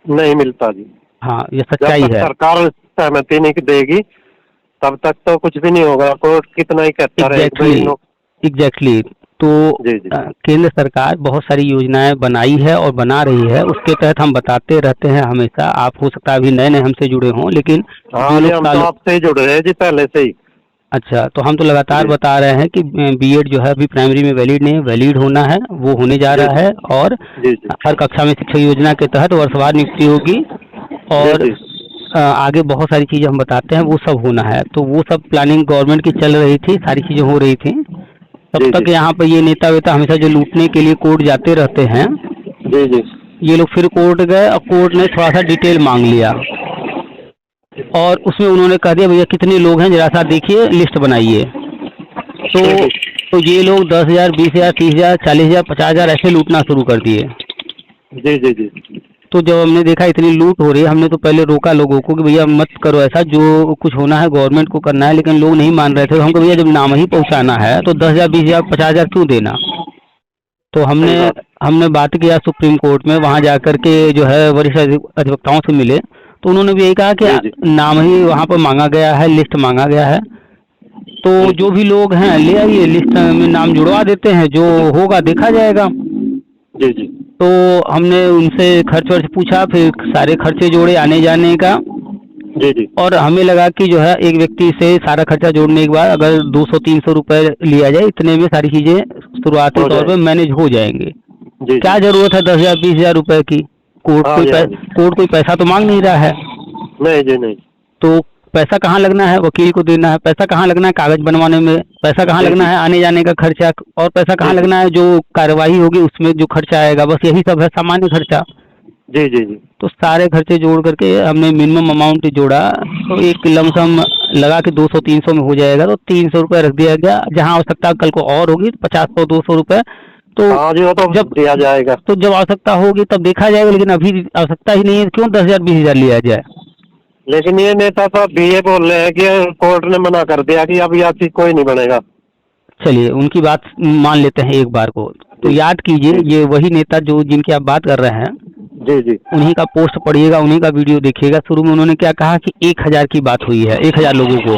नहीं मिलता जी। हाँ, ये जब सच्चाई तक है। सरकार सहमति नहीं देगी तब तक तो कुछ भी नहीं होगा। कोर्ट कितना ही कहता रहे कि भाई एग्जैक्टली, एग्जैक्टली। तो जी जी। केंद्र सरकार बहुत सारी योजनाएं बनाई है और बना रही है, उसके तहत हम बताते रहते हैं हमेशा। आप हो सकता है अभी नए नए हमसे जुड़े हों, लेकिन जो हाँ जी, लोग हम तो सालों आपसे ही जुड़ रहे हैं जी पहले से ही। अच्छा, तो हम तो लगातार जी बता रहे हैं कि बीएड जो है अभी प्राइमरी में वैलिड नहीं है, वैलिड होना है, वो होने जा जी रहा जी। है। और जी जी। हर कक्षा में शिक्षक योजना के तहत वर्षवार नियुक्ति होगी, जी और जी। आगे बहुत सारी चीज़ें हम बताते हैं, वो सब होना है। तो वो सब प्लानिंग गवर्नमेंट की चल रही थी, सारी चीज़ें हो रही थी। तब जी जी। तक यहाँ पर ये नेता वेता हमेशा जो लूटने के लिए कोर्ट जाते रहते हैं, जी जी। ये लोग फिर कोर्ट गए और कोर्ट ने थोड़ा सा डिटेल मांग लिया, और उसमें उन्होंने कह दिया भैया कितने लोग हैं, जरा सा देखिए, लिस्ट बनाइए। तो तो ये लोग 10,000, 20,000, 30,000, 40,000, 50,000 ऐसे लूटना शुरू कर दिए। जी जी जी। तो जब हमने देखा इतनी लूट हो रही है, हमने तो पहले रोका लोगों को कि भैया मत करो ऐसा, जो कुछ होना है गवर्नमेंट को करना है, लेकिन लोग नहीं मान रहे थे। तो हमको भैया जब नाम ही पहुंचाना है तो 10,000, 20,000, 50,000 क्यों देना। तो हमने सही बात। हमने बात किया सुप्रीम कोर्ट में, वहाँ जा कर के जो है वरिष्ठ अधिवक्ताओं से मिले, तो उन्होंने भी यही कहा जी कि जी नाम ही वहाँ पर मांगा गया है, लिस्ट मांगा गया है, तो जी जो जी भी लोग हैं ले आइए, लिस्ट में नाम जुड़वा देते हैं, जो होगा देखा जाएगा। जी जी तो हमने उनसे खर्च वर्च पूछा, फिर सारे खर्चे जोड़े आने जाने का, जी जी और हमें लगा कि जो है एक व्यक्ति से सारा खर्चा जोड़ने के बाद अगर 200-300 रुपए लिया जाए, इतने में सारी चीज़ें शुरुआती हो तौर पे जाएगी। मैनेज हो जाएंगे। जी क्या जी। ज़रूरत है 10,000, 20,000 रुपए की। हाँ जी, हाँ जी। कोर्ट कोई पैसा तो मांग नहीं रहा है। नहीं जी नहीं। तो पैसा कहाँ लगना है, वकील को देना है, पैसा कहाँ लगना है कागज बनवाने में, पैसा कहाँ जी लगना जी है आने जाने का खर्चा, और पैसा कहाँ जी जी लगना है जो कार्यवाही होगी उसमें जो खर्चा आएगा, बस यही सब है सामान्य खर्चा। जी जी जी तो सारे खर्चे जोड़ करके हमने मिनिमम अमाउंट जोड़ा, तो एक लमसम लगा कि 200-300 में हो जाएगा, तो 300 रुपये रख दिया गया। जहाँ आवश्यकता कल को और होगी तो 50, 100, 200 रुपये, तो हाँ जी, वो तो जब दिया जाएगा। तो जब आवश्यकता होगी तब देखा जाएगा, लेकिन अभी आवश्यकता ही नहीं है, क्यों 10,000, 20,000 लिया जाए। लेकिन ये नेता तो अभी ये बोल रहे हैं कि कोर्ट ने मना कर दिया कि अब यात्री कोई नहीं बनेगा। चलिए उनकी बात मान लेते हैं एक बार को। तो जी याद कीजिए, जी ये वही नेता जो जिनकी आप बात कर रहे हैं, जी जी उन्हीं का पोस्ट पढ़िएगा, उन्हीं का वीडियो देखिएगा। शुरू में उन्होंने क्या कहा कि 1,000 की बात हुई है, 1,000 लोगों को,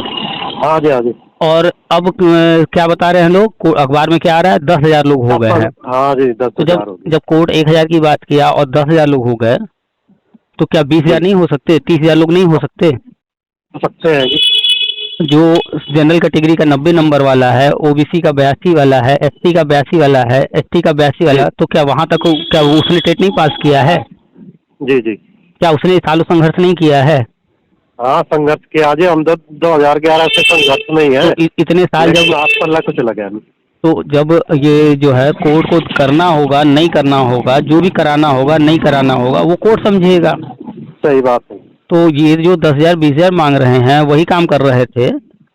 हाँ जी, हाँ जी। और अब क्या बता रहे हैं लोग, अखबार में क्या आ रहा है, 10,000 लोग हो गए हैं। हाँ जी, तो 10,000 जब हो गई। जब कोर्ट 1,000 की बात किया और 10,000 लोग हो गए, तो क्या 20,000 जी, नहीं हो सकते, 30,000 लोग नहीं हो सकते। हो सकते हैं जी। जो जनरल कैटेगरी का 90 नंबर वाला है, ओबीसी का 82 वाला है, एसटी का 82 वाला है, एसटी का 82 वाला जी है, तो क्या वहां तक क्या उसने टेट नहीं पास किया है, जी जी। क्या उसने सालों संघर्ष नहीं किया है। हाँ, संघर्ष किया जी, हम 2011 से संघर्ष में ही है। तो इतने साल लेकिन जब आज पल्ला कुछ लगा नहीं। तो जब ये जो है कोर्ट को करना होगा, नहीं करना होगा, जो भी कराना होगा नहीं कराना होगा, वो कोर्ट समझेगा। सही बात है। तो ये जो 10,000, 20,000 मांग रहे हैं वही काम कर रहे थे,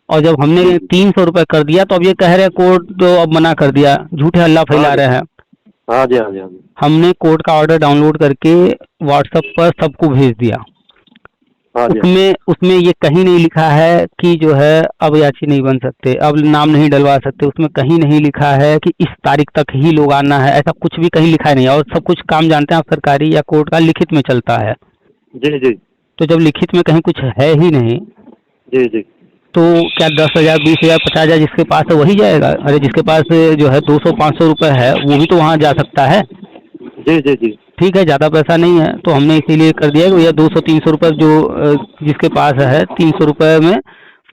और जब हमने जी 300 रुपये कर दिया तो अब ये कह रहे हैं कोर्ट तो अब मना कर दिया, झूठे हल्ला हाँ फैला जी, रहे हैं। हाँ जी, हाँ जी, हाँ जी। हमने कोर्ट का ऑर्डर डाउनलोड करके व्हाट्सएप पर सबको भेज दिया। हाँ जी, उसमें उसमें ये कहीं नहीं लिखा है कि जो है अब याची नहीं बन सकते, अब नाम नहीं डलवा सकते, उसमें कहीं नहीं लिखा है कि इस तारीख तक ही लोग आना है, ऐसा कुछ भी कहीं लिखा नहीं है। और सब कुछ काम जानते हैं आप, सरकारी या कोर्ट का लिखित में चलता है। जी जी तो जब लिखित में कहीं कुछ है ही नहीं, जी जी तो क्या 10,000, 20,000, 50,000 जिसके पास है वही जाएगा। अरे जिसके पास जो है 200-500 रुपये है वो भी तो वहाँ जा सकता है। जी जी जी। ठीक है, ज़्यादा पैसा नहीं है, तो हमने इसीलिए कर दिया कि भैया 200-300 रुपये जो जिसके पास है, 300 रुपये में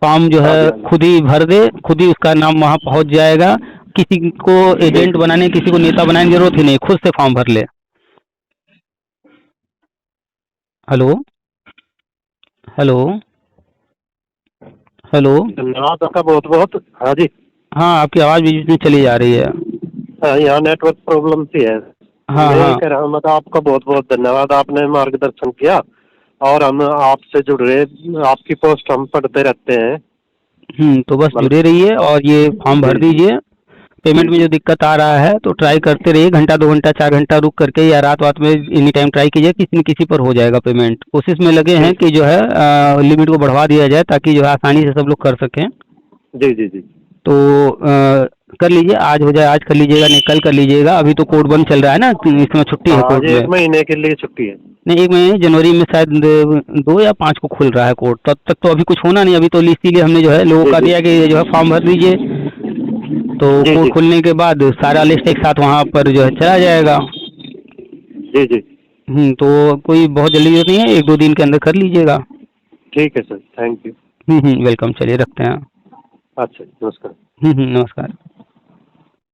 फॉर्म जो हाँ है जी, हाँ जी। खुद ही भर दे, खुद ही उसका नाम वहाँ पहुँच जाएगा। किसी को एजेंट बनाने, किसी को नेता बनाने की जरूरत ही नहीं, खुद से फॉर्म भर ले। Hello hello hello. धन्यवाद आपका बहुत बहुत। हाँ जी। हाँ, आपकी आवाज़ बीच में चली जा रही है। हाँ, यहाँ नेटवर्क प्रॉब्लम सी है। हाँ मैं हाँ। कह रहा हूँ, मतलब आपका बहुत बहुत धन्यवाद, आपने मार्गदर्शन किया और हम आपसे जुड़ रहे, आपकी पोस्ट हम पढ़ते रहते हैं। तो बस जुड़े रहिए और ये फॉर्म भर जी जी दीजिए। पेमेंट में जी जो दिक्कत आ रहा है तो ट्राई करते रहिए, घंटा 2 घंटा 4 घंटा रुक करके या रात वात में एनी टाइम ट्राई कीजिए, किसी न किसी पर हो जाएगा पेमेंट। कोशिश में लगे हैं कि जो है लिमिट को बढ़वा दिया जाए ताकि जो है आसानी से सब लोग कर सकें। जी जी जी। तो कर लीजिए, आज हो जाए आज कर लीजिएगा, नहीं कल कर लीजिएगा। अभी तो कोर्ट बंद चल रहा है ना, तो इस समय छुट्टी है हाँ कोर्ट जी, में। 1 महीने के लिए छुट्टी है। नहीं, 1 महीने जनवरी में शायद 2 या 5 को खुल रहा है कोर्ट, तब तक तो अभी कुछ होना नहीं। अभी तो इसीलिए हमने जो है लोगों जी का जी दिया कि जो है फॉर्म भर दीजिए, तो जी कोर्ट जी खुलने के बाद सारा लिस्ट एक साथ वहाँ पर जो है चला जाएगा। जी जी। तो कोई बहुत जल्दी जरूरत नहीं है, 1-2 दिन के अंदर कर लीजिएगा। ठीक है सर, थैंक यू। वेलकम, चलिए रखते हैं। अच्छा, नमस्कार। नमस्कार।